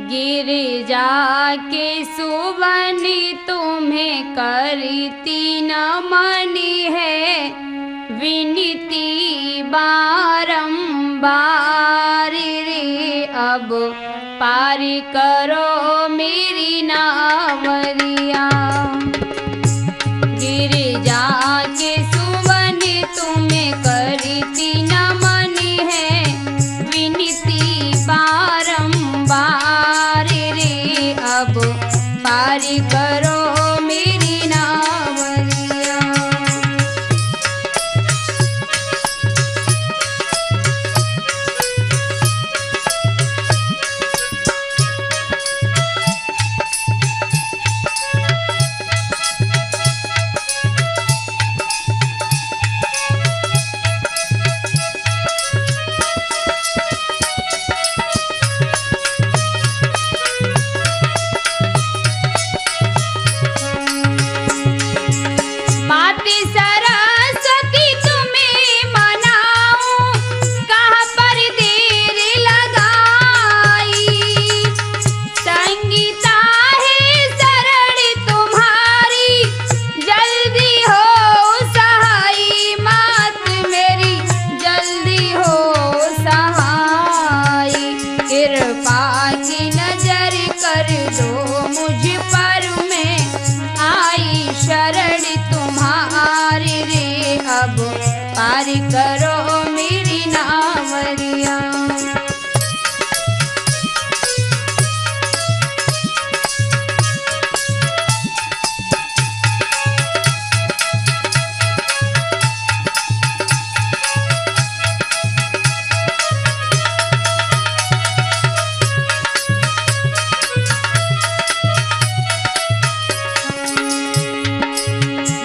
गिरिजा के सुवनि तुम्हें करती नमन है, विनती बारंबार रे अब पार करो मेरी नावरिया। गिरिजा के सुवनि तुम्हें करती नमन है, विनती बारंबार रे अब पार करो मेरी नावरिया। पार करो मेरी नावरिया।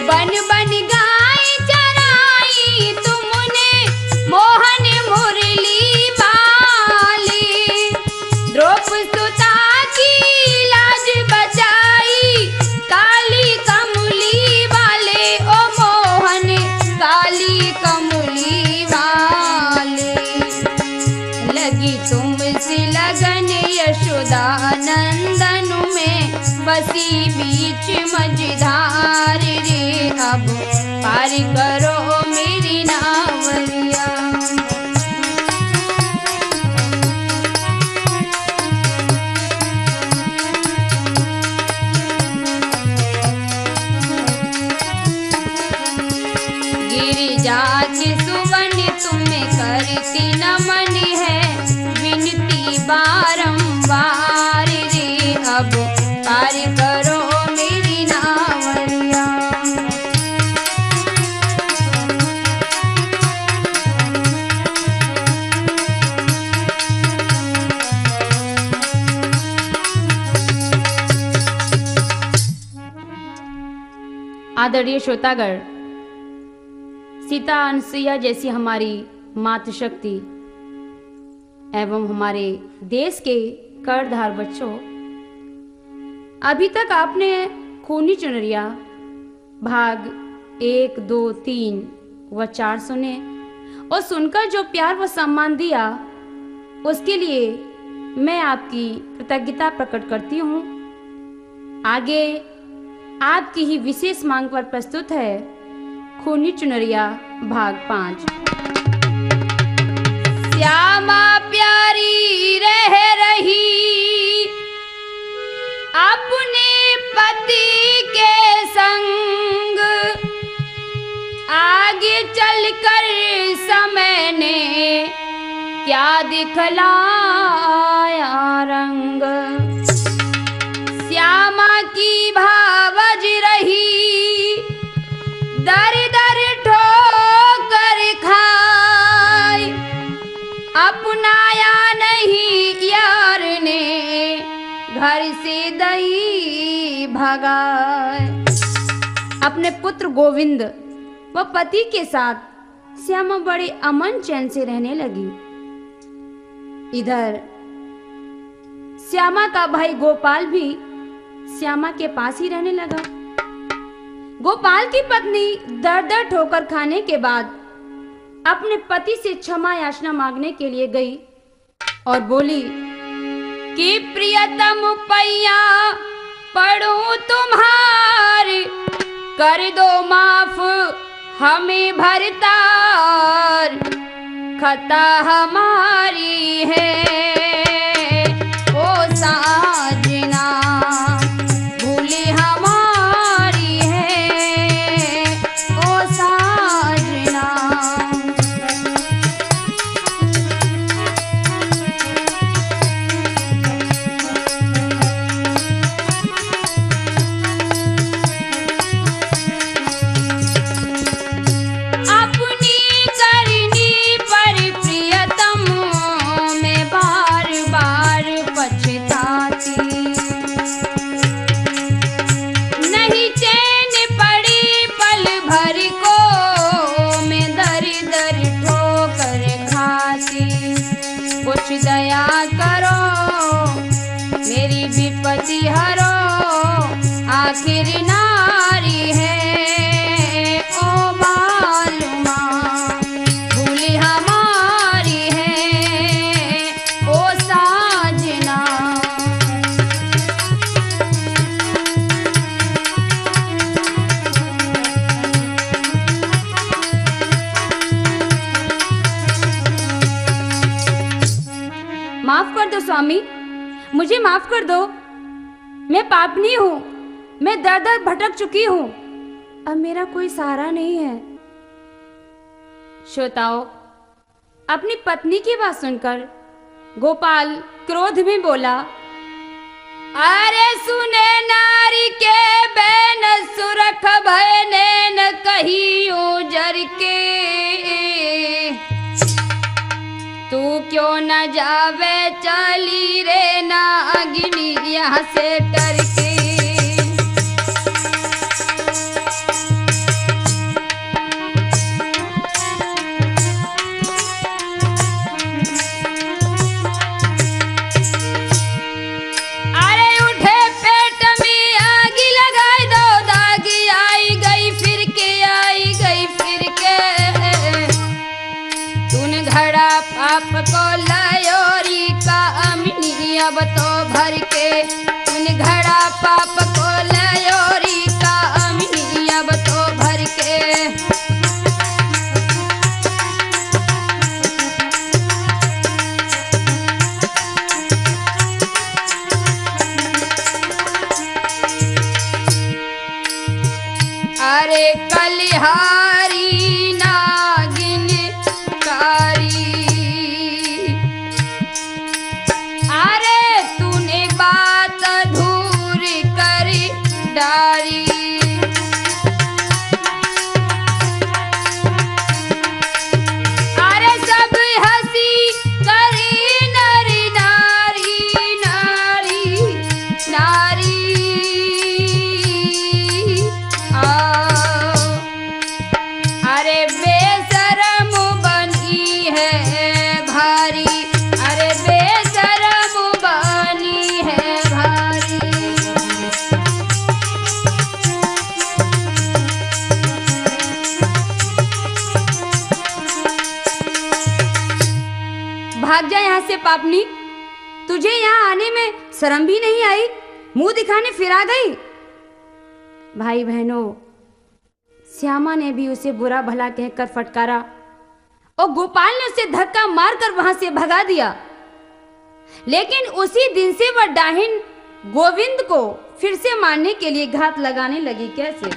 बन बन गाय चराई तुमने मोहन मुरली बाली, द्रौपदसुता की लाज बचाई काली कमली वाले ओ मोहन काली कमली वाले। लगी तुमसे लगन यशोदा नंदन में, बसी बीच मझधार रे अब पार करो मेरी नावरिया। गिरिजा के सुवनि तुम्हें करती नमन है, विनती बारंबार रे अब पार करो मेरी नावरिया। आदरणीय श्रोतागण, सीता अनसुईया जैसी हमारी मातृशक्ति एवं हमारे देश के कर्णधार बच्चों, अभी तक आपने खूनी चुनरिया भाग 1, 2, 3 व 4 सुने और सुनकर जो प्यार व सम्मान दिया उसके लिए मैं आपकी कृतज्ञता प्रकट करती हूँ। आगे आपकी ही विशेष मांग पर प्रस्तुत है खूनी चुनरिया भाग 5। श्यामा प्यारी रह रही अपने पति के संग, आगे चलकर समय ने क्या दिखलाया रंग। श्यामा की भावज रही दर दर ठोकर खाए, अपनाया नहीं यार ने घर से दई भगाए। अपने पुत्र गोविंद व पति के साथ श्यामा बड़े अमन चैन से रहने लगी। इधर श्यामा का भाई गोपाल भी श्यामा के पास ही रहने लगा। गोपाल की पत्नी दर दर ठोकर खाने के बाद अपने पति से क्षमा याचना मांगने के लिए गई और बोली कि प्रियतम पैया पढ़ूं तुम्हार, कर दो माफ हमें भरतार, खता हमारी है ओ साजना, भूली हमारी है ओ साजना। कुछ दया करो मेरी विपत्ति हरो, आखिर नारी है ओ मालूमा, भूली हमारी है ओ साजना। माफ कर दो स्वामी, मुझे माफ कर दो। मैं पापनी हूँ, मैं दर दर भटक चुकी हूँ, अब मेरा कोई सहारा नहीं है। श्रोताओं, अपनी पत्नी की बात सुनकर गोपाल क्रोध में बोला, अरे सुने नारी के बैन सुरख भय नैन कही उजर के, तू क्यों न जावे चली रे नागिनी यहाँ से डर के। अरे उठे पेट में आगी लगाई दो, दागी आई गई फिर के, आई गई फिर के, तूने घड़ा पाप को लयोरी का अमिनी अब तो भर के, तूने घड़ा पाप को लयोरी का अमिनी अब तो भर के। अरे कलिहारी नागिन कारी, अरे तूने बात धूर कर डारी, अरे सब हंसी करी नरी नारी नारी नारी। अरे बेशरम बनी है भारी, अरे बेशरम बनी है भारी। भाग जा यहाँ से पापनी, तुझे यहाँ आने में शर्म भी नहीं आई, मुंह दिखाने फिर आ गई। भाई बहनों, श्यामा ने भी उसे बुरा भला कहकर फटकारा और गोपाल ने उसे धक्का मारकर वहां से भगा दिया। लेकिन उसी दिन से वह डाहिन गोविंद को फिर से मारने के लिए घात लगाने लगी। कैसे?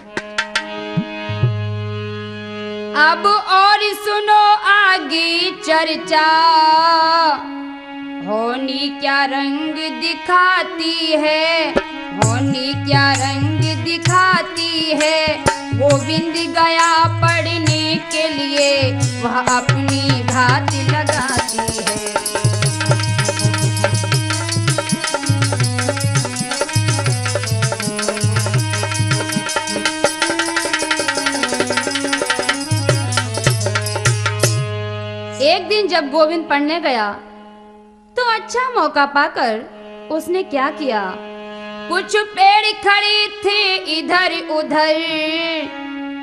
अब और सुनो आगे चर्चा, होनी क्या रंग दिखाती है, होनी क्या रंग दिखाती है। गोविंद गया पढ़ने के लिए, वह अपनी घात लगाती है। एक दिन जब गोविंद पढ़ने गया तो अच्छा मौका पाकर उसने क्या किया, कुछ पेड़ खड़े थे इधर उधर,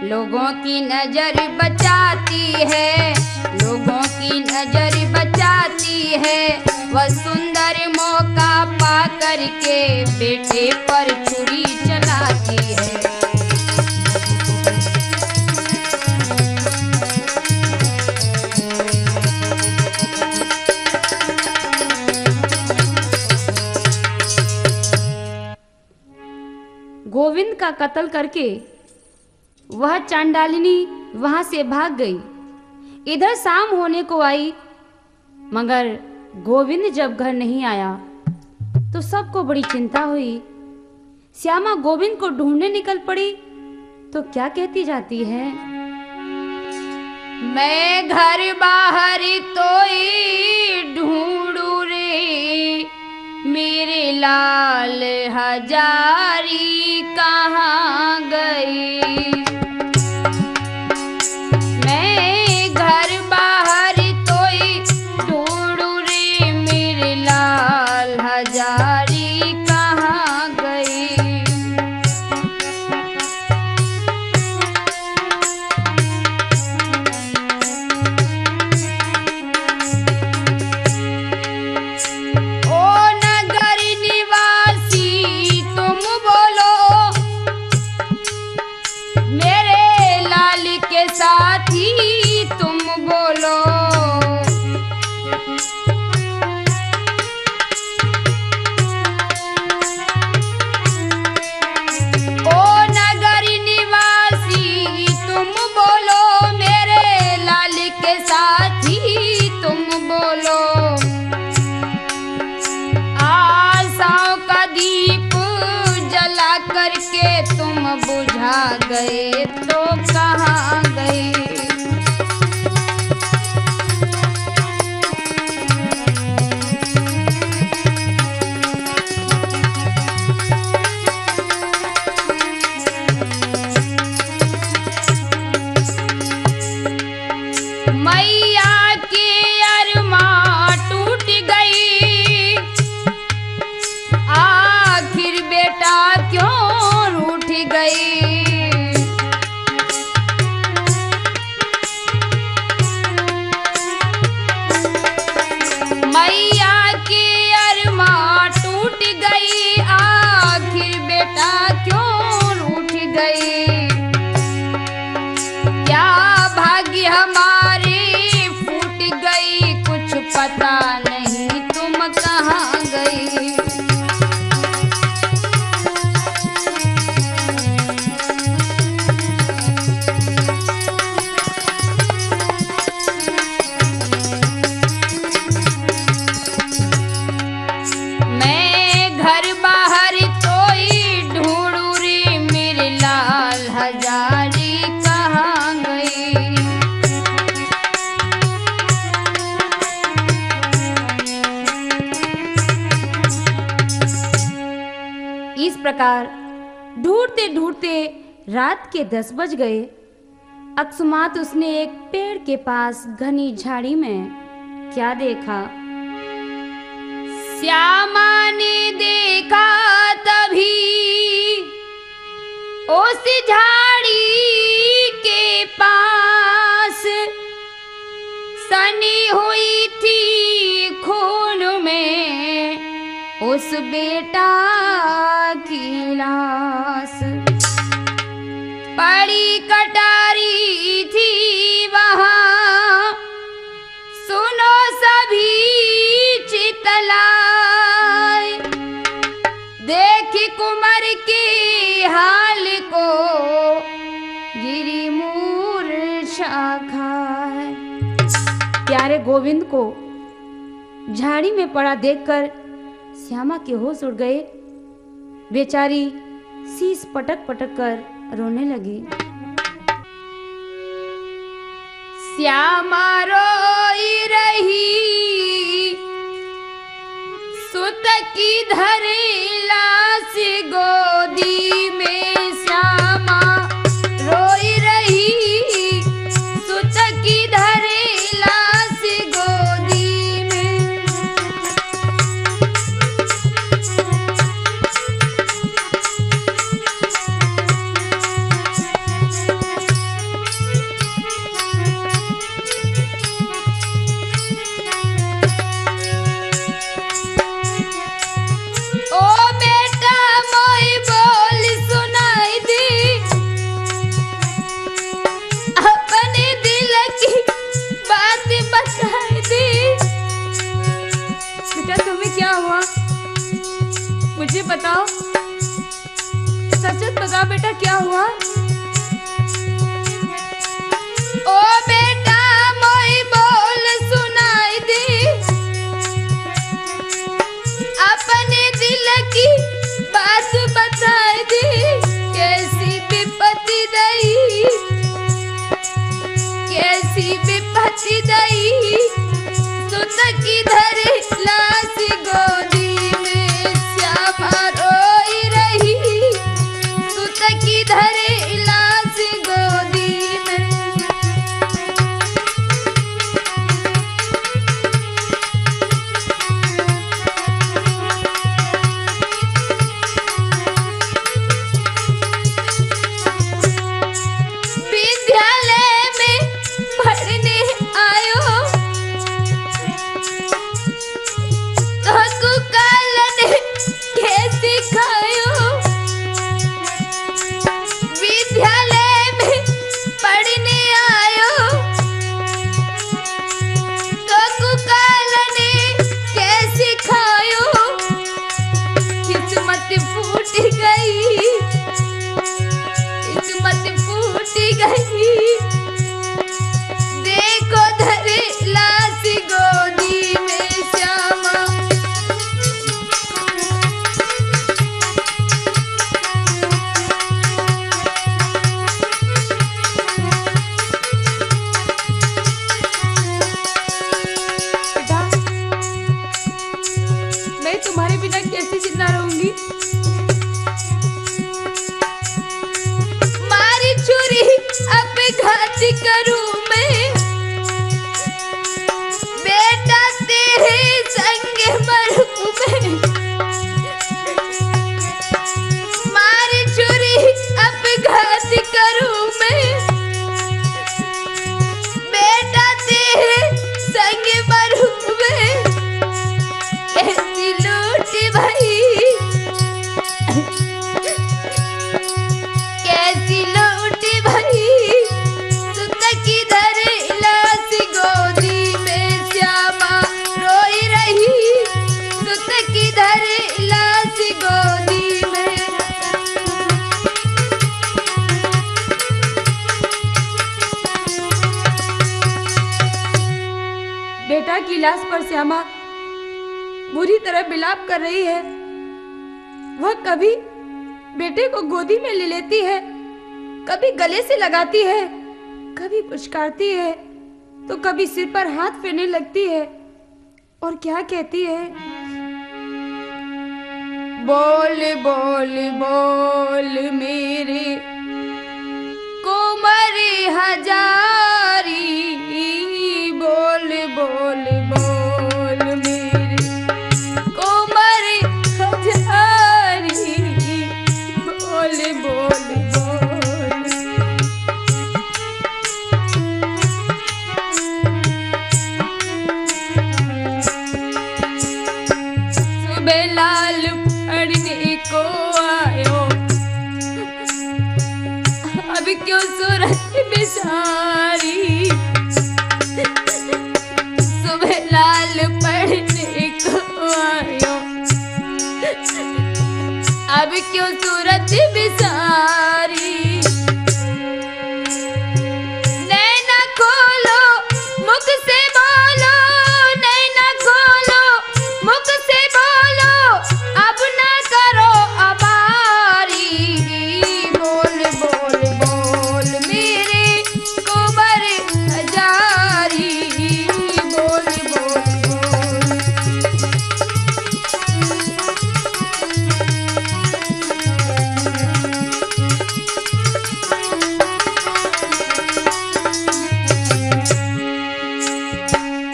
लोगों की नजर बचाती है, लोगों की की नजर बचाती है, वह सुंदर मौका पा करके बेटे पर छुरी चलाती है। गोविंद का कत्ल करके वह चांडालिनी वहां से भाग गई। इधर शाम होने को आई, मगर गोविंद जब घर नहीं आया तो सबको बड़ी चिंता हुई। श्यामा गोविंद को ढूंढने निकल पड़ी तो क्या कहती जाती है, मैं घर बाहर तोई ढूंढू रे, मेरे लाल हजारी कहाँ गई। मैं घर बाहर तोई ढूंढू रे, मेरे लाल हजारी कहाँ गई। साथी तुम बोलो, ओ नगर निवासी तुम बोलो, मेरे लाल के साथी तुम बोलो। आशाओं का दीप जला करके तुम बुझा गए तो कहाँ गए। मैया की अरमा टूट गई, आखिर बेटा क्यों रूठ गई। मैया की अरमा टूट गई, आखिर बेटा क्यों रूठ गई। क्या भाग्य हमारी फूट गई, कुछ पता नहीं तुम कहाँ गई। मैं घर बाहर तोई ढूंढू रे, मेरे लाल हजारी कहाँ गई। इस प्रकार ढूंढते ढूंढते रात के 10 बज गए। अकस्मात उसने एक पेड़ के पास घनी झाड़ी में क्या देखा, श्यामा ने देखा तभी उस झाड़ी के पास सनी हुई थी खून में उस बेटा की लाश। पड़ी कटारी थी वहाँ, सुनो सभी चितलाए, देखी कुंवर के हाल को गिरी मूर्छा खाए। प्यारे गोविंद को झाड़ी में पड़ा देखकर श्यामा के होश उड़ गए। बेचारी शीश पटक पटक कर रोने लगी। श्यामा रोई रही, सुत की धरी लाश गोदी में। श्यामा रोई रही, सुत की धरी लाश गोदी में। बेटा तुम्हें क्या हुआ, मुझे बताओ, सच बताओ बेटा क्या हुआ। ओ बेटा मोई बोल सुनाई दे, अपने दिल की बात बताई दे, कैसी विपत्ति दई, कैसी विपत्ति दई, सुत की धरे लाश गोदी में श्यामा रोई रही, सुत की धरे लाश गोदी में। विद्यालय में पढ़ने आयो, तो कालन के सिखायो, विद्यालय में पढ़ने आयो, तो कालन के सिखायो, किस्मत फूट गई, किस्मत फूट गई, देखो धरे लाश गोदी में श्यामा। बेटा मैं तुम्हारे बिना कैसे जिंदा रहूंगी। मारी चोरी अब घात करूं मैं, बेटा तेरे संग मरूं मैं। मारी चोरी अब घात करूं मैं, बेटा तेरे संग मरूं मैं। कैसी लूट भई, कैसी लूट भई, सुत की धरे लाश गोदी में श्यामा रोई रही, सुत की धरे लाश गोदी में। बेटा की लाश पर श्यामा बुरी तरह बिलाप कर रही है। वह कभी बेटे को गोदी में ले लेती है, कभी गले से लगाती है, कभी पुचकारती है, तो कभी सिर पर हाथ फेरने लगती है और क्या कहती है। बोल बोल बोल मेरे कोमर हजारी, बोल बोल बोल मेरे कोमर हजारी, बोल बोल बोल। सुबह लाल पढ़ने को आयो, अब क्यों सूरत बिसारी, सुबह लाल पढ़ने को आयो, अब क्यों सूरत बिसारी। नैना खोलो मुख से बोलो, नैना खोलो मुख से बोलो, अब ना करो अबारी, बोल बोल बोल मेरे कोमर हजारी, बोल बोल बोल।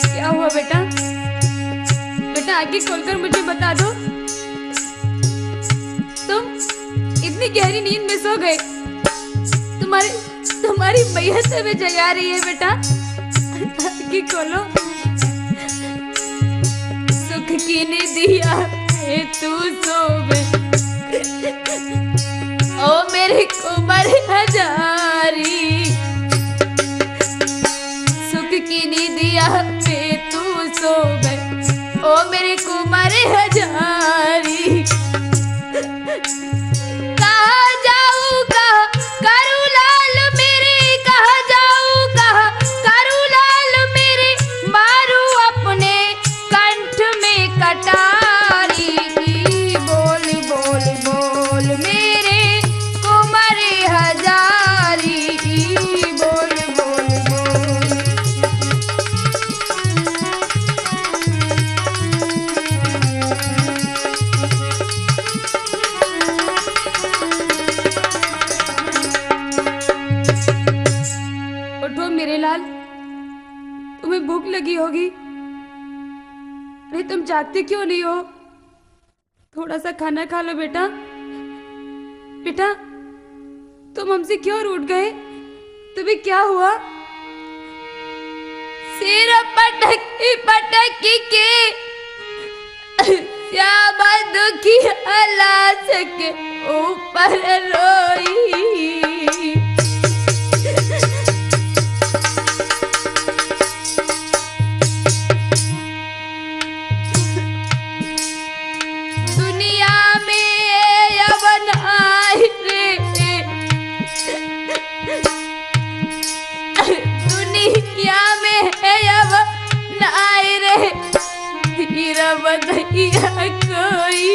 क्या हुआ बेटा, बेटा आंखें खोलकर मुझे बता दो, तुम इतनी गहरी नींद में सो गए, तुम्हारी मैयत में जगा रही है बेटा। आंखें खोलो, सुख की निदिया है तू सोवे, ओ मेरे कोमर हजारी, सुख की निदिया पे तू सोवे, ओ मेरे कुमार हजारी। कहाँ जाऊँ कहाँ करूँ लाल मेरे, कहाँ जाऊँ कहाँ करूँ लाल मेरे, मारूँ अपने कंठ में कटारी। बोल बोल बोल मेरे कुमार हजारी, बोल बोल बोल। उठो मेरे लाल, तुम्हें भूख लगी होगी। अरे तुम जागते क्यों नहीं हो? थोड़ा सा खाना खा लो बेटा। बेटा तुम हमसे क्यों रूठ गए? तुम्हें क्या हुआ? सिर पटकी पटकी के श्यामा दुखी हलास के ऊपर रोई। दुनिया में यवन आई रे, दुनिया में यवन आई रे, हीरा बदैया कोई।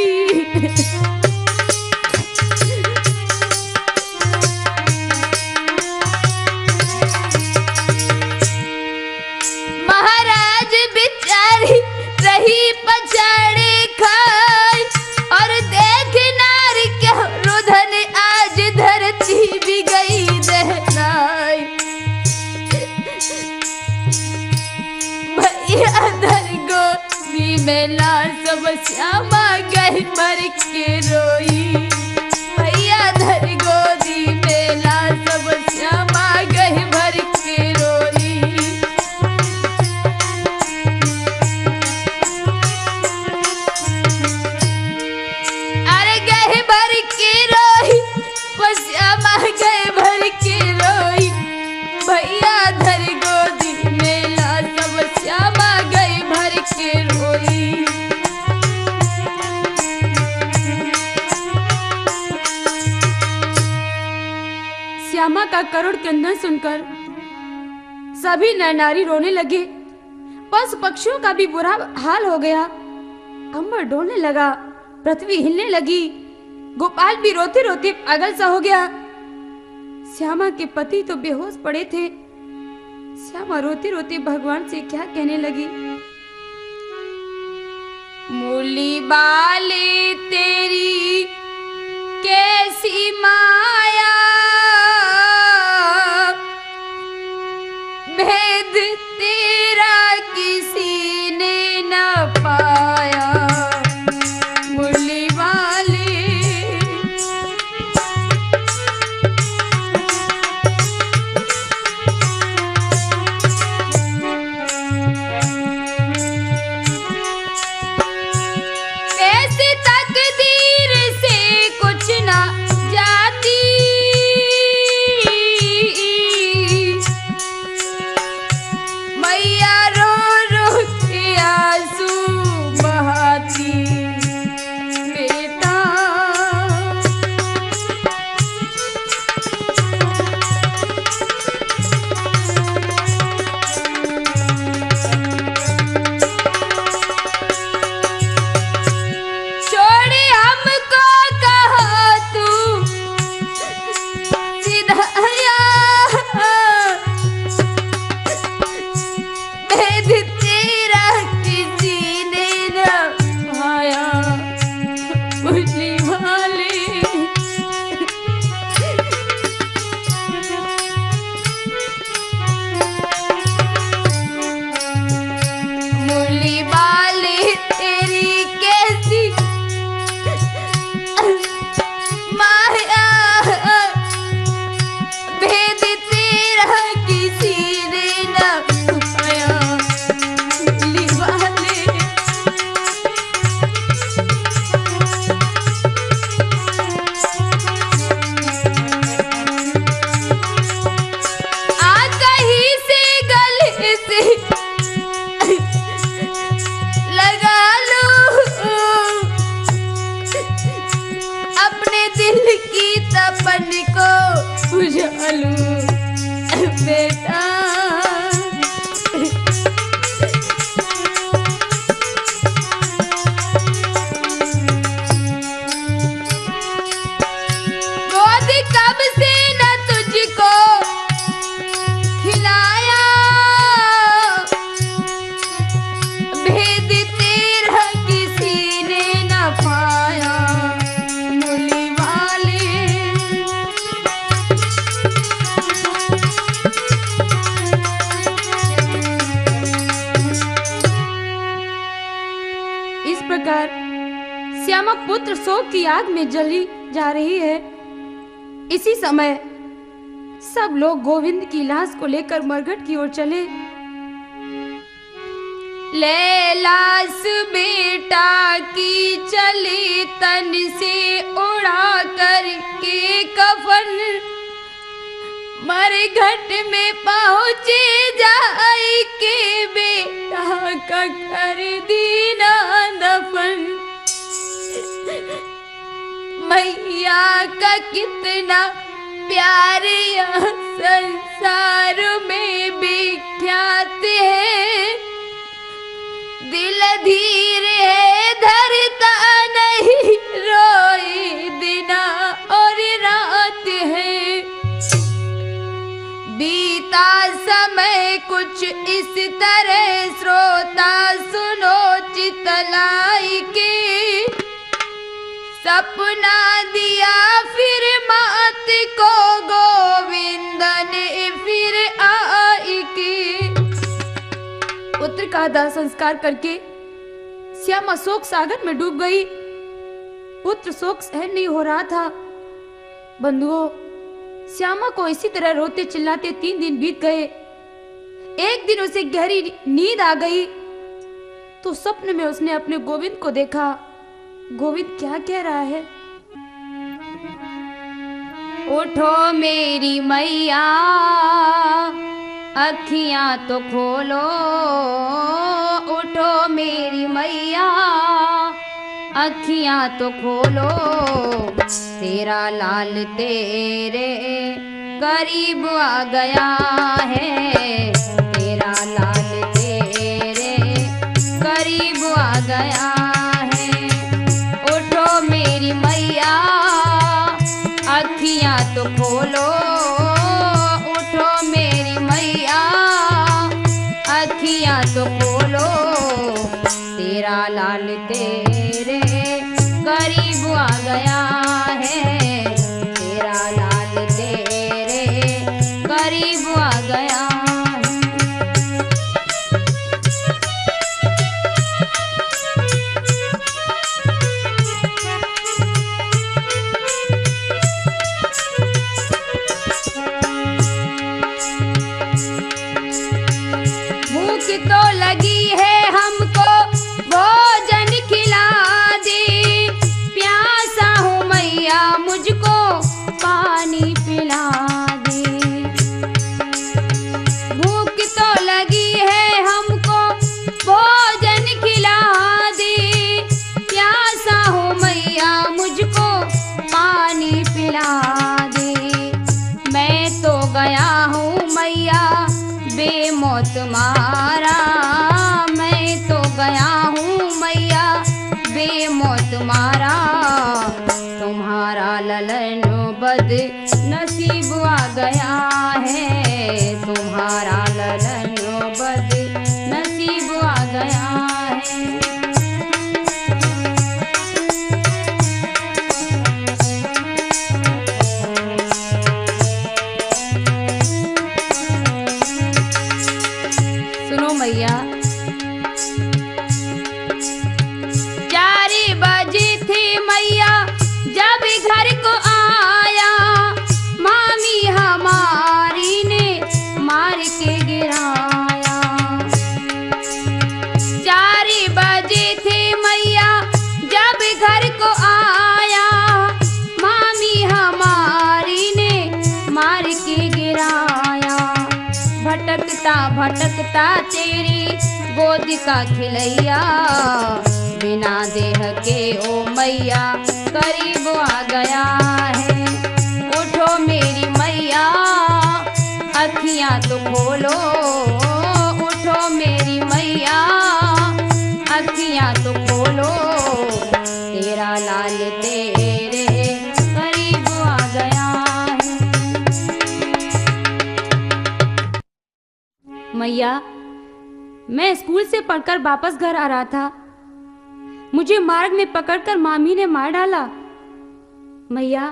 महाराज बिचारी रही पछाड़े खाई, और देख नारी क्या रुधन आज धरती भी गई दहनाई। भैया धर गोदी में लाल सब श्यामा गई भर के रोई। भैया धर गोदी में लाल सब श्यामा गई भर के रोई। अरे गए भर के रोई, वो श्यामा गए भर के रोई। भैया धर गोदी में लाल सब श्यामा गए भर के रोई। श्यामा का करुण क्रंदन सुनकर सभी नर नारी रोने लगे। पशु पक्षियों का भी बुरा हाल हो गया। अंबर डोलने लगा, पृथ्वी हिलने लगी। गोपाल भी रोते रोते पागल सा हो गया। श्यामा के पति तो बेहोश पड़े थे। श्यामा रोते रोते भगवान से क्या कहने लगी। मूली बाले तेरी कैसी माया, भेद तेरा किसी ने न पाया। मुरली वाले कैसे तकदीर से कुछ ना जाती, श्यामा पुत्र शोक की आग में जली जा रही है। इसी समय सब लोग गोविंद की लाश को लेकर मरघट की ओर चले। ले लाश बेटा की चले तन से उड़ा करके कफन, मरघट में पहुंचे जाए के बेटा का कर दीना दफन। मैया का कितना प्यार यह संसार में विख्यात है, दिल धीर है धरता नहीं, रोए दिना और रात है। बीता समय कुछ इस तरह श्रोता सुनो चितलाई के, सपना दिया फिर मात को गोविंद ने फिर आई के। पुत्र का दाह संस्कार करके श्यामा शोक सागर में डूब गई। पुत्र शोक सहन नहीं हो रहा था। बंधुओं, श्यामा को इसी तरह रोते चिल्लाते 3 दिन बीत गए। एक दिन उसे गहरी नींद आ गई तो स्वप्न में उसने अपने गोविंद को देखा। गोविंद क्या कह रहा है? उठो मेरी मैया, अखियां तो खोलो, उठो मेरी मैया, अखियां तो खोलो, तेरा लाल तेरे करीब आ गया है, तेरा लाल तेरे करीब आ गया है। उठो मेरी मैया, अखियां तो खोलो, उठो मेरी मैया, अखियां तो खोलो, तेरा लाल तेरे करीब आ गया है, तेरा लाल तेरे करीब आ गया है। भूख तो लगी है हमको, भोजन खिला दे, प्यासा हूँ मैया मुझको पानी पिला दे। भूख तो लगी है हमको, भोजन खिला दे, प्यासा हूँ मैया मुझको पानी पिला दे। मैं तो गया हूँ मैया बेमौत मारा, मैं तो गया हूँ मैया बेमौत मारा, तुम्हारा ललन बद नसीब आ गया है, तुम्हारा ललन बद नसीब आ गया है। सुनो मैया, 4 बजे थे मैया जब घर को आया, मामी हमारी ने मार के गिराया। 4 बजे थे मैया जब घर को आया, मामी हमारी ने मार के गिराया। भटकता भटकता तेरी गोद का खिलैया, बिना देह के ओ मैया करीब आ गया है। उठो मेरी मैया, अखियां तो खोलो, उठो मेरी मैया, अखियां तो खोलो, तेरा लाल तेरे करीब आ गया है। मैया, मैं स्कूल से पढ़कर वापस घर आ रहा था, मुझे मार्ग में पकड़कर मामी ने मार डाला। मैया,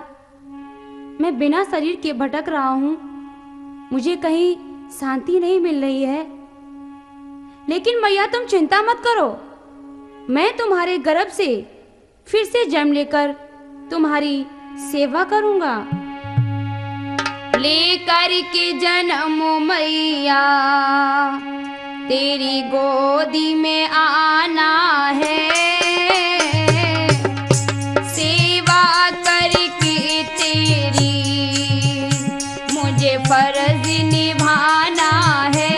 मैं बिना शरीर के भटक रहा हूँ, मुझे कहीं शांति नहीं मिल रही है। लेकिन मैया तुम चिंता मत करो, मैं तुम्हारे गर्भ से फिर से जन्म लेकर तुम्हारी सेवा करूंगा। लेकर के जन्म मैया तेरी गोदी में आना है, सेवा करके तेरी मुझे फर्ज निभाना है।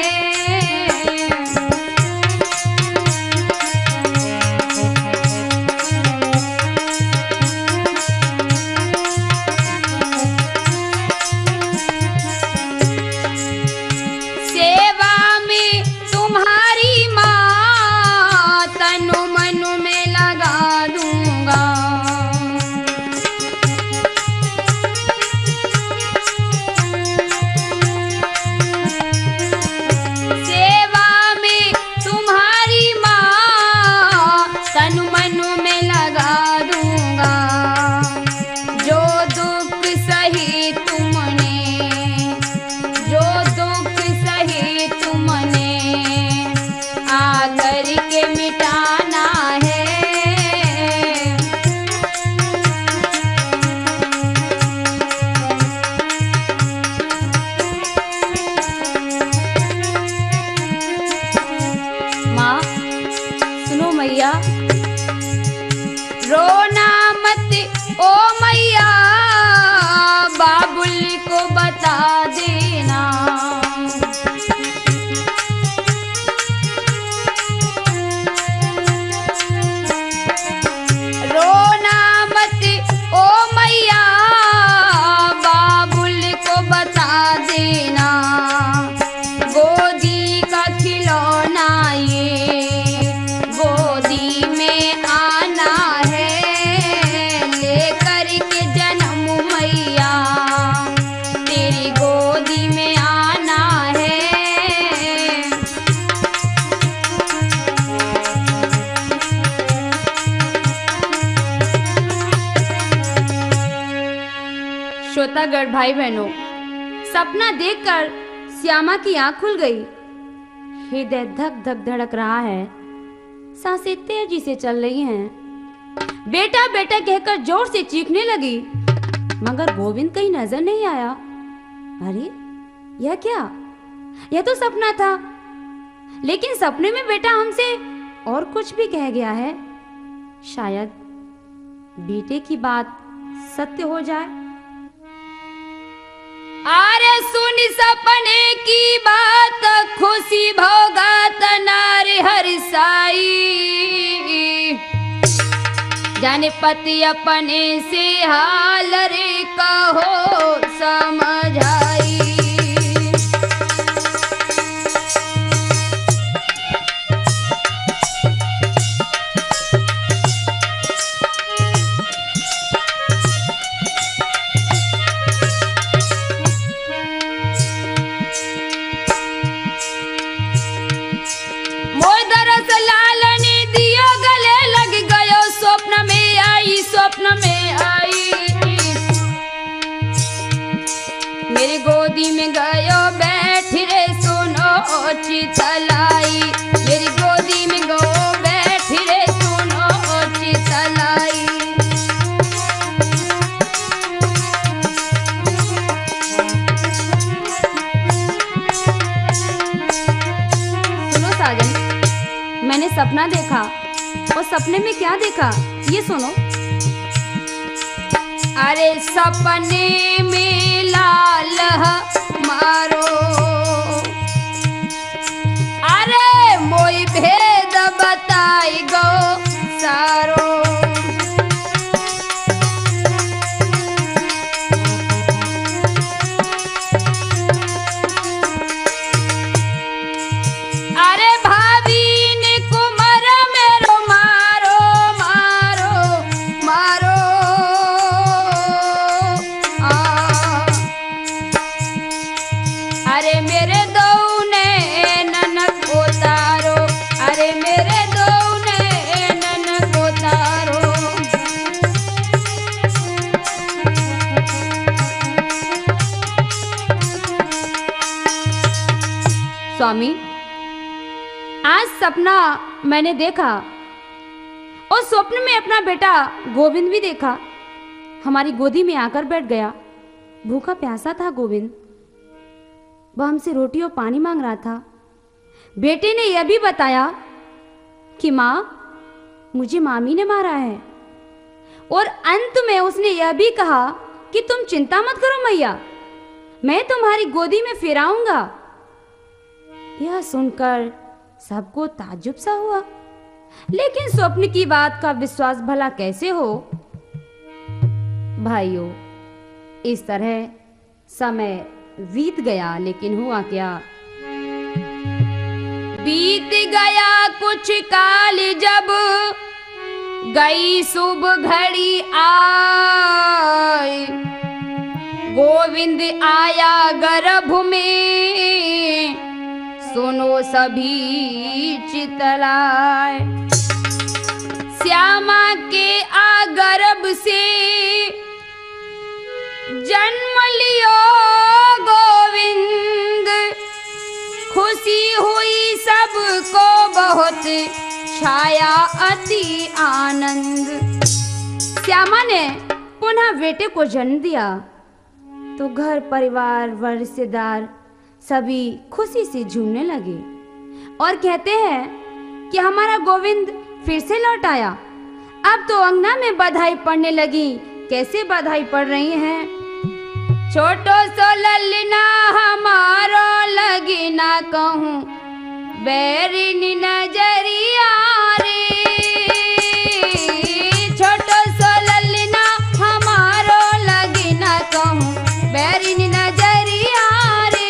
रोना मत ओ मैया, बाबुल को बता देना। रोना मत ओ मैया, बाबुल को बता देना। गोदी का खिलौना ये गोदी में आना है, लेकर के जन्म मैया तेरी गोदी में आना है। श्रोतागढ़ भाई बहनों, सपना देखकर श्यामा की आंख खुल गई। हृदय धक धक धड़क रहा है, सांसें तेजी से चल रही हैं। बेटा बेटा कहकर जोर से चीखने लगी, मगर गोविंद कहीं नजर नहीं आया। अरे यह क्या, यह तो सपना था, लेकिन सपने में बेटा हमसे और कुछ भी कह गया है। शायद बेटे की बात सत्य हो जाए। अरे सुन सपने की बात, खुशी भोगात नारे हरसाई। जाने पति अपने से हाल रे कहो समझाई। स्वप्न में आई मेरी गोदी में गयो बैठ रे सुनो चितलाई। मेरी गोदी में गो बैठ रे सुनो चितलाई। सुनो साजन, मैंने सपना देखा और सपने में क्या देखा ये सुनो। अरे सपने में लाल मारो, अरे मोई भेद बताई गो सारो। अरे भाभी ने कुमार मेरो मारो मारो मारो। अरे मेरे दौने ननक को तारो, अरे मेरे दौने ननक को तारो। स्वामी, आज सपना मैंने देखा और स्वप्न में अपना बेटा गोविंद भी देखा। हमारी गोदी में आकर बैठ गया। भूखा प्यासा था गोविंद। वह हमसे रोटी और पानी मांग रहा था। बेटे ने यह भी बताया कि माँ, मुझे मामी ने मारा है। और अंत में उसने यह भी कहा कि तुम चिंता मत करो मैया, मैं तुम्हारी गोदी में फिर आऊंगा। यह सुनकर सबको ताज्जुब सा हुआ, लेकिन स्वप्न की बात का विश्वास भला कैसे हो। भाइयों, इस तरह समय बीत गया, लेकिन हुआ क्या। बीत गया कुछ काल, जब गई शुभ घड़ी आए, गोविंद आया गर्भ में, सुनो सभी चितलाए। श्यामा के गर्भ से जन्म लियो गोविंद, खुशी हुई सबको बहुत, छाया अति आनंद। श्यामा ने पुनः बेटे को जन्म दिया तो घर परिवार व रिश्तेदार सभी खुशी से झूमने लगे और कहते हैं कि हमारा गोविंद फिर से लौट आया। अब तो अंगना में बधाई पड़ने लगी। कैसे बधाई पड़ रही हैं। छोटो सो ललना हमारो लगी ना कहूँ, बैरिन नजरिया रे। छोटो सो ललना हमारो लगी ना कहूँ, बैरिन नजरिया रे।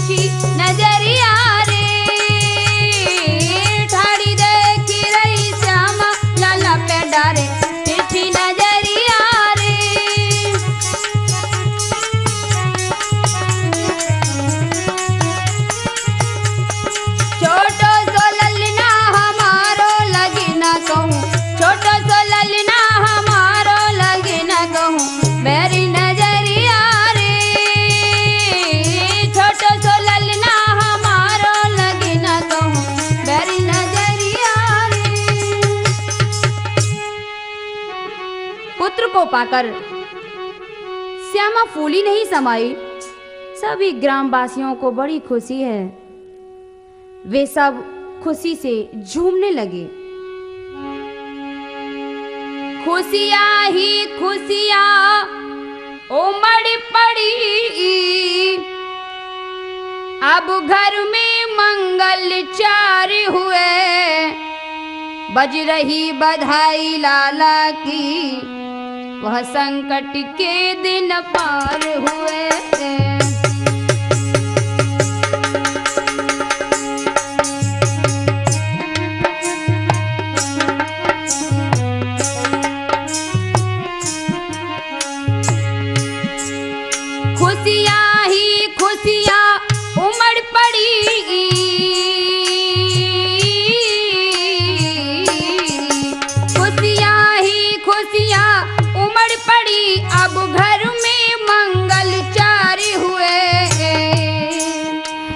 तिरछी नजरिया रे, ठाड़ी देखी रही श्यामा लाला पे डारे तिरछी नजरिया रे। छोटो सो ललना हमारो लगी न कहूँ, छोटो सो ललना हमारो लगी न कहूँ बैरी नजरिया रे, छोटो सो ललना हमारो लगी न कहूँ बैरी नजरिया रे। पुत्र को पाकर श्यामा फूली नहीं समाई। सभी ग्रामवासियों को बड़ी खुशी है, वे सब खुशी से झूमने लगे। खुशियाँ ही खुशियाँ उमड़ पड़ी, अब घर में मंगल चार हुए, बज रही बधाई लाला की, वह संकट के दिन पार हुए। खुशियाँ ही खुशियाँ उमड़ पड़ी, खुशियाँ ही खुशियाँ उमड़ पड़ी, अब घर में मंगल चार हुए,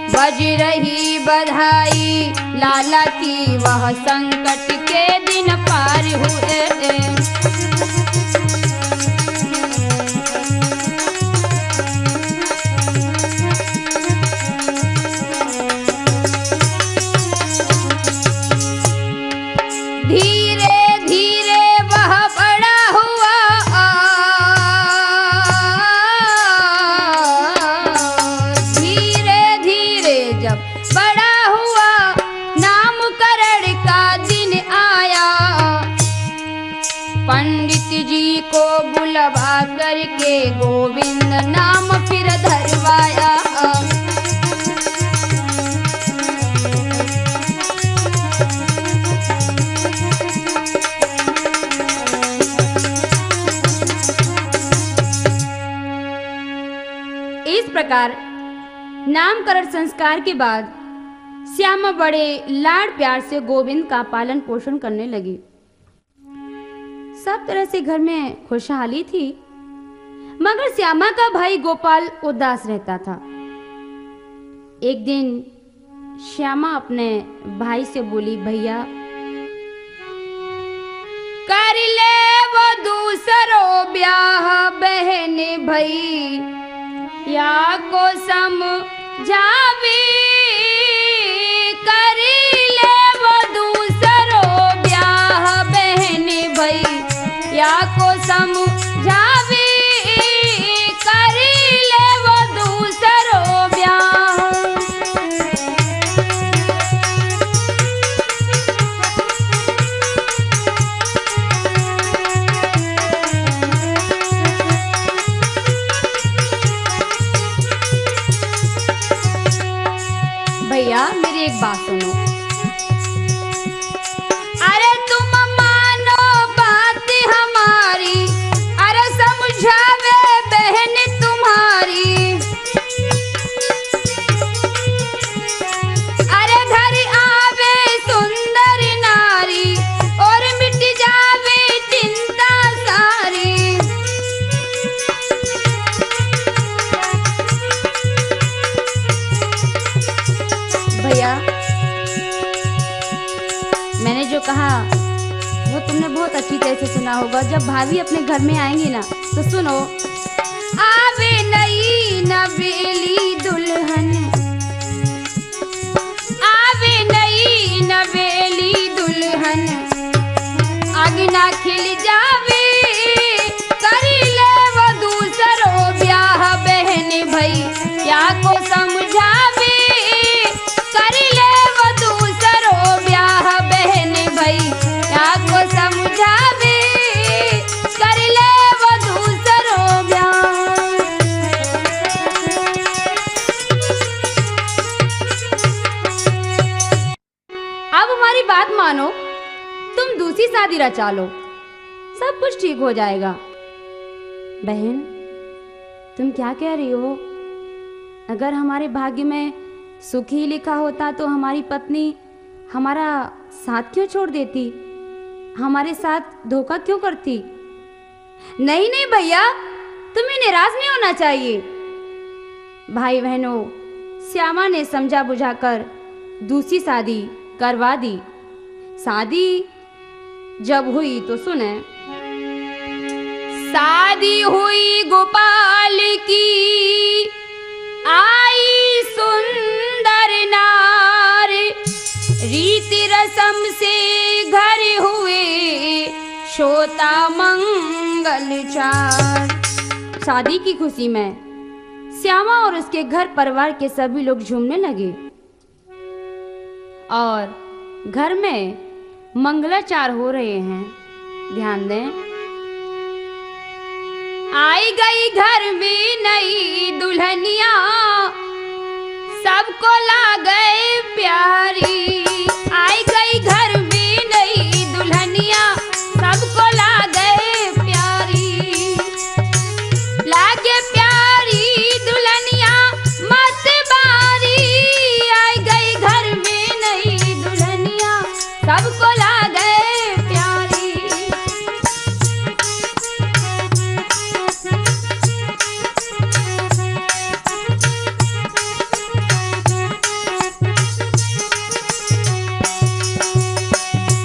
बज रही बधाई लाला की, वह संकट के दिन पार हुए। धीरे धीरे वह बड़ा हुआ, धीरे धीरे जब बड़ा हुआ, नामकरण का दिन आया, पंडित जी को बुलवा करके गोविंद नाम फिर धरवाया। इस प्रकार नामकरण संस्कार के बाद श्यामा बड़े लाड प्यार से गोविंद का पालन पोषण करने लगी। सब तरह से घर में खुशहाली थी, मगर श्यामा का भाई गोपाल उदास रहता था। एक दिन श्यामा अपने भाई से बोली, भैया कर ले वो दूसरो ब्याह बहन भई, या को समझावी, कर ले वो दूसरो ब्याह बहन भई, या को समझावी, कर ले वो दूसरो ब्याह। भैया मेरी एक बात सुनो, अरे तुम मानो बात हमारी, अरे समझावे बहन तुम्हारी, अरे घर आवे सुंदर नारी, और मिट जावे चिंता सारी। भैया मैंने जो कहा वो तुमने बहुत अच्छी तरह से सुना होगा। जब भाभी अपने घर में आएंगी ना तो सुनो, आवे नई नवेली दुल्हन, आवे नई नवेली दुल्हन, आगना खिल जावे, करी ले वो दूसरो ब्याह बहन भई, या को समझावे, करी ले वो दूसरो ब्याह बहन भई, या को समझावे, करी ले वो दूसरो ब्याह। बात मानो, तुम दूसरी शादी रचा लो, सब कुछ ठीक हो जाएगा। बहन, तुम क्या कह रही हो? अगर हमारे भाग्य में सुख ही लिखा होता तो हमारी पत्नी हमारा साथ क्यों छोड़ देती, हमारे साथ धोखा क्यों करती? नहीं नहीं भैया, तुम्हें निराश नहीं होना चाहिए। भाई बहनों, श्यामा ने समझा बुझाकर दूसरी शादी करवा दी। शादी जब हुई तो सुने। शादी हुई गोपाल की, आई सुंदर नार, रीति रसम से घर हुए श्रोता मंगल चार। शादी की खुशी में श्यामा और उसके घर परिवार के सभी लोग झूमने लगे और घर में मंगलाचार हो रहे हैं। ध्यान दें। आई गई घर में नई दुल्हनिया, सबको ला गए प्यारी। आई गई घर में नई दुल्हनिया, सबको ला गए प्यारी। लागे प्यारी दुल्हनिया मत बारी, आई गई घर में नई दुल्हनिया, सबको ला गए प्यारी।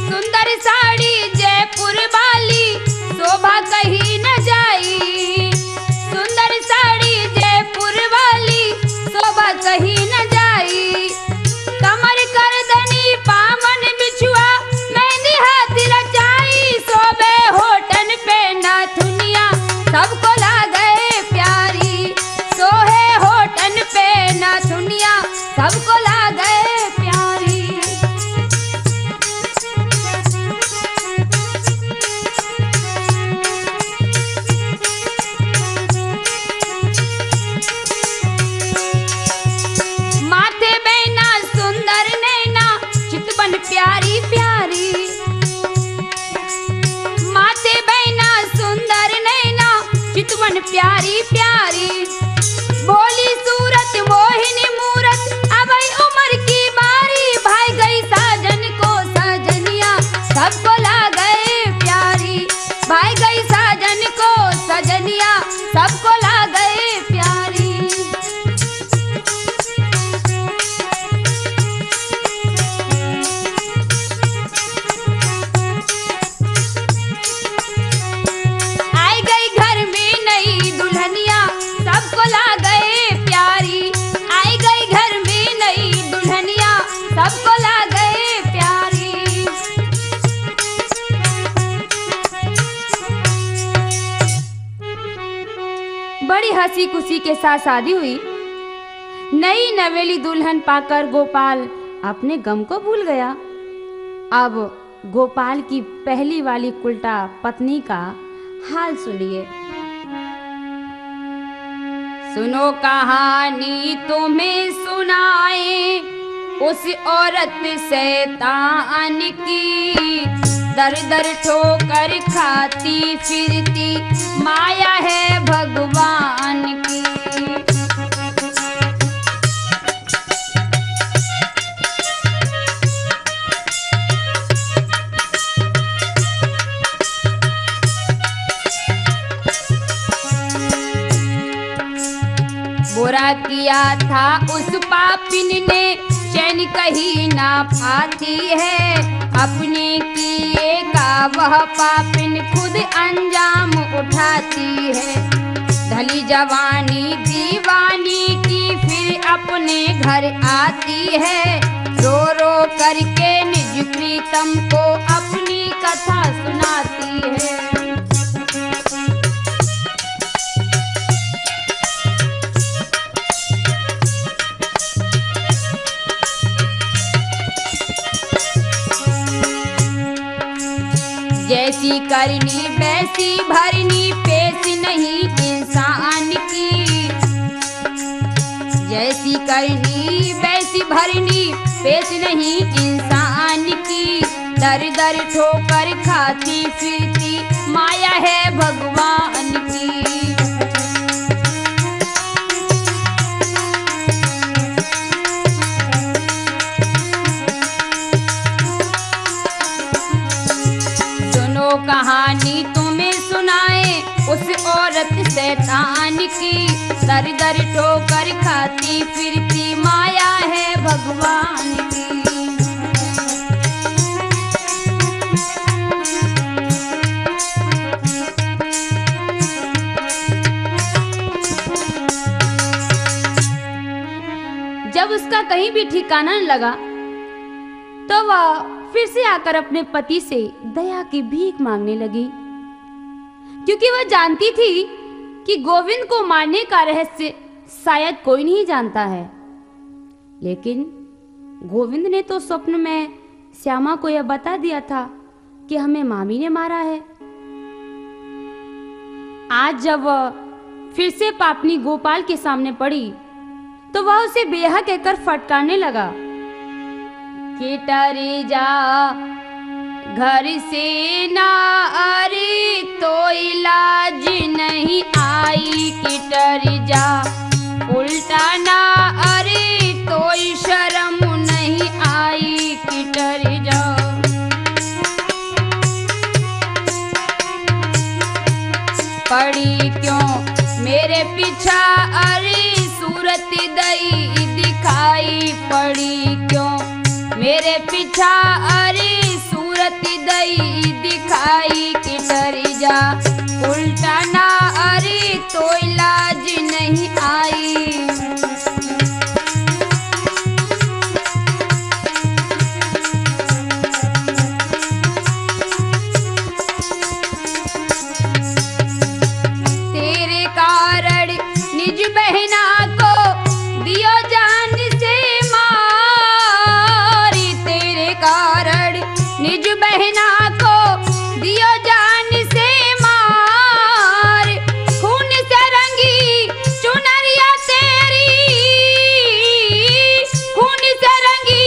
सुंदर साड़ी जयपुर वाली, शोभा कहीं न जाई। सुंदर साड़ी जयपुर वाली, शोभा कहीं न जाई। कमर करदनी पावन बिछुआ, मेहंदी हाथ रचाई। शोभे होठन पे नाथुनिया, सबको ला गए प्यारी। सोहे होठन पे नाथुनिया, सबको ला गए प्यारी। माथे बैना सुंदर नैना, चितवन प्यारी प्यारी। माथे बैना सुंदर नैना, चितवन प्यारी प्यारी। बोली सूरत मोहिनी मूरत, अबई उम्र की बारी। भाई गई साजन को सजनिया, सबको ला गए प्यारी। भाई गई साजन को सजनिया, सबको ला गए प्यारी। आई गई घर में नई दुल्हनिया, सबको ला गए प्यारी। आई गई घर में नई दुल्हनिया, सबको ला गए प्यारी। बड़ी हंसी खुशी के साथ शादी हुई। नई नवेली दुल्हन पाकर गोपाल अपने गम को भूल गया। अब गोपाल की पहली वाली उल्टा पत्नी का हाल सुनिए। सुनो कहानी तुम्हें सुनाए, उस औरत शैतान की। दर दर ठोकर खाती फिरती, माया है भगवान की। बुरा किया था उस पापिन ने, चैन कहीं ना पाती है। अपने किए का वह पापिन खुद अंजाम उठाती है। ढली जवानी दीवानी की, फिर अपने घर आती है। रो रो करके निज प्रीतम को अपनी कथा सुनाती है। जैसी करनी वैसी भरनी, पेश नहीं इंसान की। जैसी करनी वैसी भरनी, पेश नहीं इंसान की। दर दर ठोकर खाती फिरती माया है भगवान की। सुनो कहानी तुम्हें सुनाए उस औरत शैतान की, दर दर ठोकर खाती फिरती माया है भगवान की। जब उसका कहीं भी ठिकाना न लगा तो वह फिर से आकर अपने पति से दया की भीख मांगने लगी, क्योंकि वह जानती थी कि गोविंद को मारने का रहस्य शायद कोई नहीं जानता है। लेकिन गोविंद ने तो स्वप्न में श्यामा को यह बता दिया था कि हमें मामी ने मारा है। आज जब वह फिर से पापनी गोपाल के सामने पड़ी तो वह उसे बेहा कहकर फटकारने लगा कि टरी जा घर से ना, अरे तो इलाज नहीं आई कि टरी जा, उल्टा ना, अरे तो शर्म नहीं आई कि टरी जा। पड़ी क्यों मेरे पीछा, अरे सूरत दई दिखाई, पड़ी क्यों मेरे पीछा, अरे सूरत दई दिखाई कि डरी जा, उल्टा ना, अरे तो इलाज नहीं आई। तेरे कारण निज बहना को दियो जान से मारी, तेरे कारण निज बहना को दियो जान से मार, खून से रंगी चुनरिया तेरी, खून से रंगी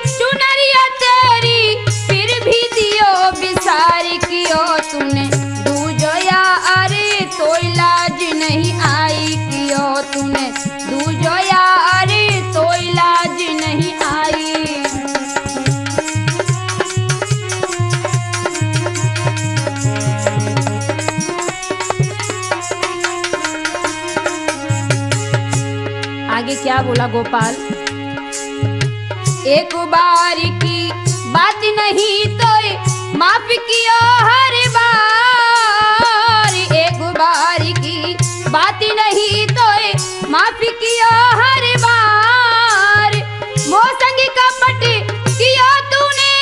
चुनरिया तेरी, फिर भी दियो बिसार कियो तूने दूजोया, अरे तो इलाज नहीं आई कियो तूने दूजोया, अरे तो इलाज नहीं आई। आगे क्या बोला गोपाल, एक बार की बात नहीं तो माफ किया हर बार, एक बार की बात नहीं तो माफ किया हर बार, मोसंग कपट किया तूने,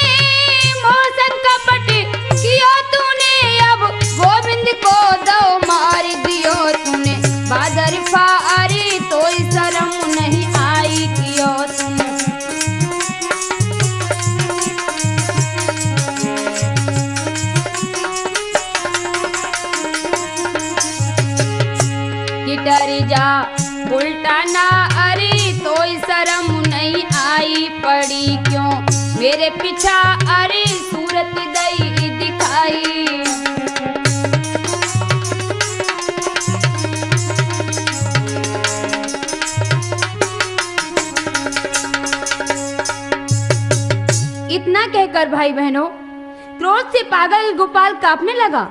मोसंग कपट किया तूने, अब गोविंद को दो मार दियो तूने, बादर फारे तो शर्म नहीं आई कियो तूने। कि डर जा उल्टा ना, अरे तो शर्म नहीं आई, पड़ी क्यों मेरे पीछा, अरे सूरत दई दिखाई। इतना कहकर भाई बहनों क्रोध से पागल गोपाल कांपने लगा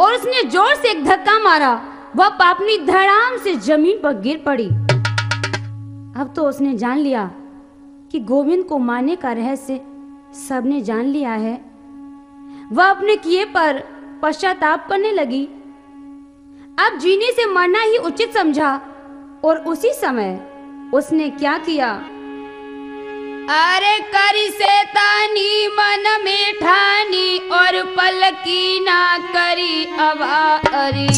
और उसने जोर से एक धक्का मारा, वह पापनी धड़ाम से जमीन पर गिर पड़ी। अब तो उसने जान लिया कि गोविंद को मारने का रहस्य सबने जान लिया है। वह अपने किए पर पश्चाताप करने लगी। अब जीने से मरना ही उचित समझा और उसी समय उसने क्या किया, अरे करी शैतानी मन में ठानी और पलकी ना करी अवारी,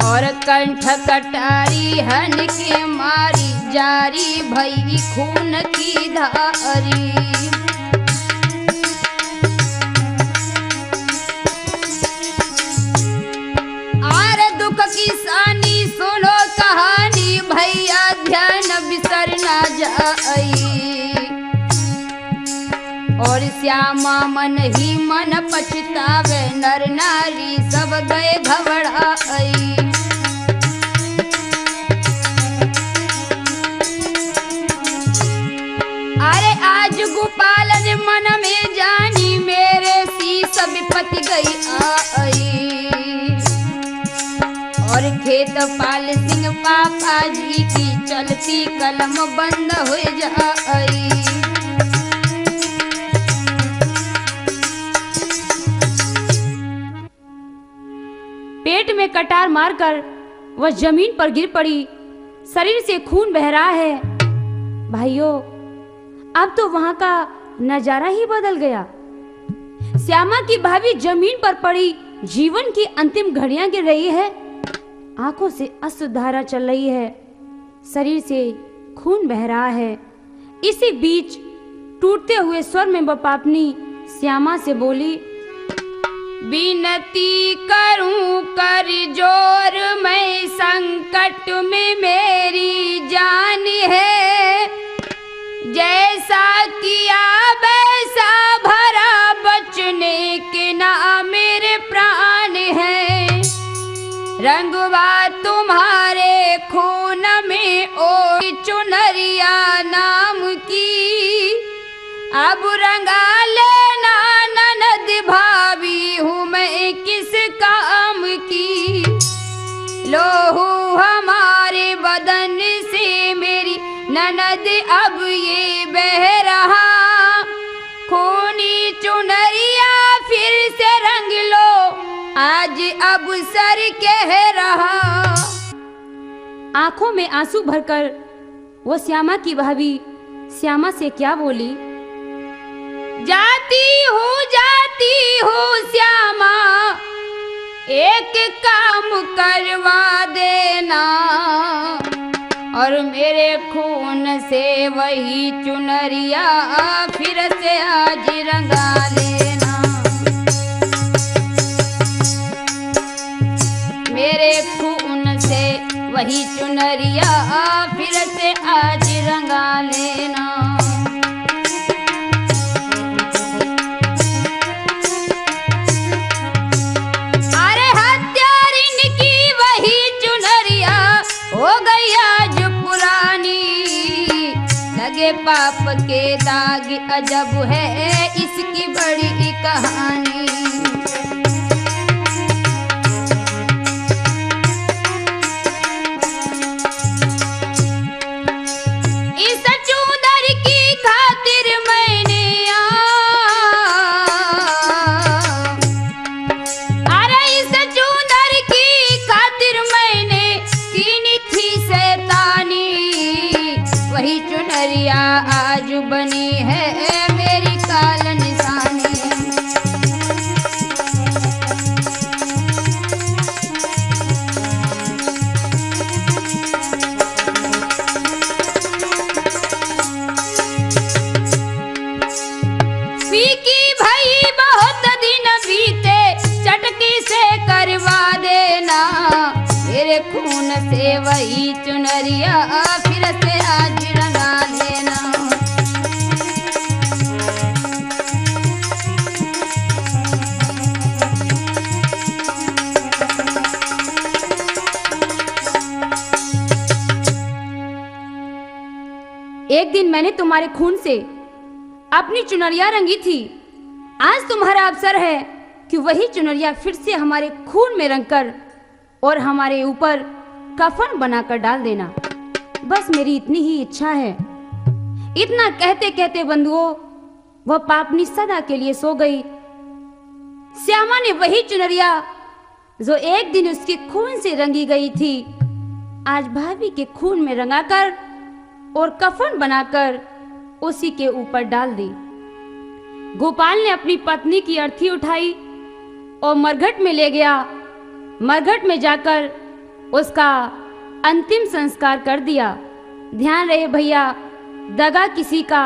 और कंठ कटारी हन के मारी जारी भई खून की धारी। आरे दुख की सानी सुनो कहानी भैया ध्यान बिसर ना जाई, और श्यामा मन ही मन पछतावे, नर नारी सब गए घबराई। अरे आज गोपाल ने मन में जानी, मेरे शीश विपत्ति गई आई। और खेत पाल सिंह पापा जी की चलती कलम बंद हो जाई। पेट में कटार मारकर वह जमीन पर गिर पड़ी, शरीर से खून बह रहा है। भाइयों, अब तो वहां का नजारा ही बदल गया। श्यामा की भाभी जमीन पर पड़ी, जीवन की अंतिम घड़ियां गिर रही है, आंखों से अश्रुधारा चल रही है, शरीर से खून बह रहा है। इसी बीच टूटते हुए स्वर में बपापनी श्यामा से बोली, विनती करूं कर जोर, मैं संकट में मेरी जान है। जैसा किया वैसा भरा, बचने के ना मेरे प्राण है। रंगवा तुम्हारे खून में ओ चुनरिया नाम की, अब रंगा लेना ननद भाभी हूँ मैं किस काम की। लोहू हमारे बदन से मेरी ननद अब ये बह रहा, खूनी चुनरिया फिर से रंग लो, आज अब सर कह रहा। आंखों में आंसू भरकर वो श्यामा की भाभी श्यामा से क्या बोली, जाती हूँ श्यामा, एक काम करवा देना, और मेरे खून से वही चुनरिया फिर से आज रंगा लेना। मेरे खून से वही चुनरिया फिर से आज रंगा लेना। अरे हत्यारिन की वही चुनरिया हो गई आज पुरानी, लगे पाप के दाग अजब है इसकी बड़ी कहानी। इस चूदर की खातिर मैंने अरे इस चूदर की खातिर मैंने कीनी थी शैतानी, वही चुनरिया आज बनी है मेरी काल निशानी। फीकी भई बहुत दिन बीते, चटकी से करवा देना, मेरे खून से वही चुनरिया फिर से आज रंगा लेना। एक दिन मैंने तुम्हारे खून से अपनी चुनरिया रंगी थी, आज तुम्हारा अवसर है कि वही चुनरिया फिर से हमारे खून में रंगकर और हमारे ऊपर कफन बनाकर डाल देना। बस मेरी इतनी ही इच्छा है। इतना कहते कहते बंधुओं, वह पापनी सदा के लिए सो गई। श्यामा ने वही चुनरिया जो एक दिन उसके खून से रंगी गई थी, आज भाभी के खून में रंगाकर और कफन बनाकर उसी के ऊपर डाल दी। गोपाल ने अपनी पत्नी की अर्थी उठाई और मरघट में ले गया। मरघट में जाकर उसका अंतिम संस्कार कर दिया। ध्यान रहे भैया, दगा किसी का